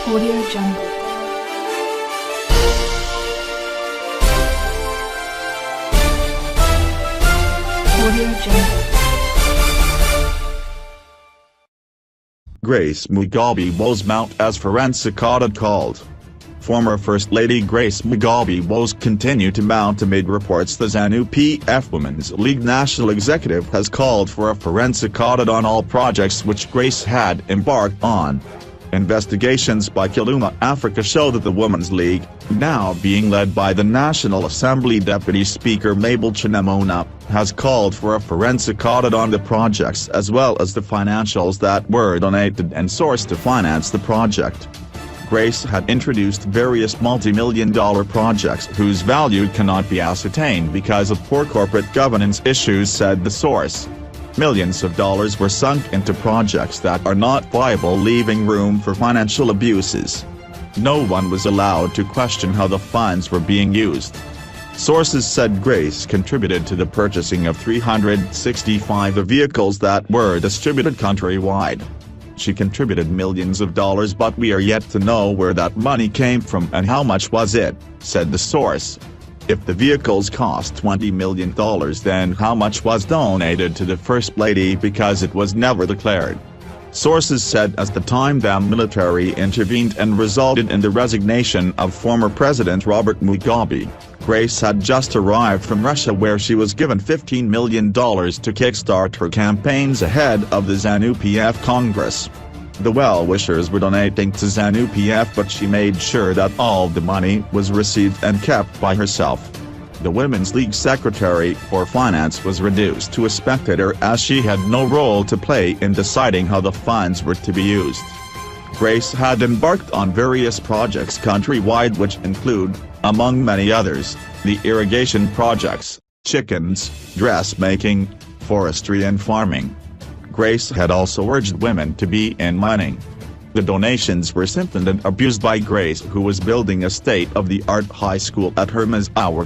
Audio Jungle. Audio Jungle. Grace Mugabe woes mount as forensic audit called. Former First Lady Grace Mugabe woes continue to mount amid reports the Zanu PF Women's League National Executive has called for a forensic audit on all projects which Grace had embarked on. Investigations by Kiluma Africa show that the Women's League, now being led by the National Assembly Deputy Speaker Mabel Chinemona, has called for a forensic audit on the projects as well as the financials that were donated and sourced to finance the project. Grace had introduced various multi-million-dollar projects whose value cannot be ascertained because of poor corporate governance issues, said the source. Millions of dollars were sunk into projects that are not viable, leaving room for financial abuses. No one was allowed to question how the funds were being used. Sources said Grace contributed to the purchasing of 365 vehicles that were distributed countrywide. She contributed millions of dollars, but we are yet to know where that money came from and how much was it, said the source. If the vehicles cost $20 million, then how much was donated to the First Lady because it was never declared. Sources said at the time the military intervened and resulted in the resignation of former President Robert Mugabe. Grace had just arrived from Russia where she was given $15 million to kickstart her campaigns ahead of the Zanu PF Congress. The well-wishers were donating to Zanu PF, but she made sure that all the money was received and kept by herself. The Women's League Secretary for Finance was reduced to a spectator as she had no role to play in deciding how the funds were to be used. Grace had embarked on various projects countrywide which include, among many others, the irrigation projects, chickens, dressmaking, forestry and farming. Grace had also urged women to be in mining. The donations were siphoned and abused by Grace, who was building a state-of-the-art high school at her Mazawa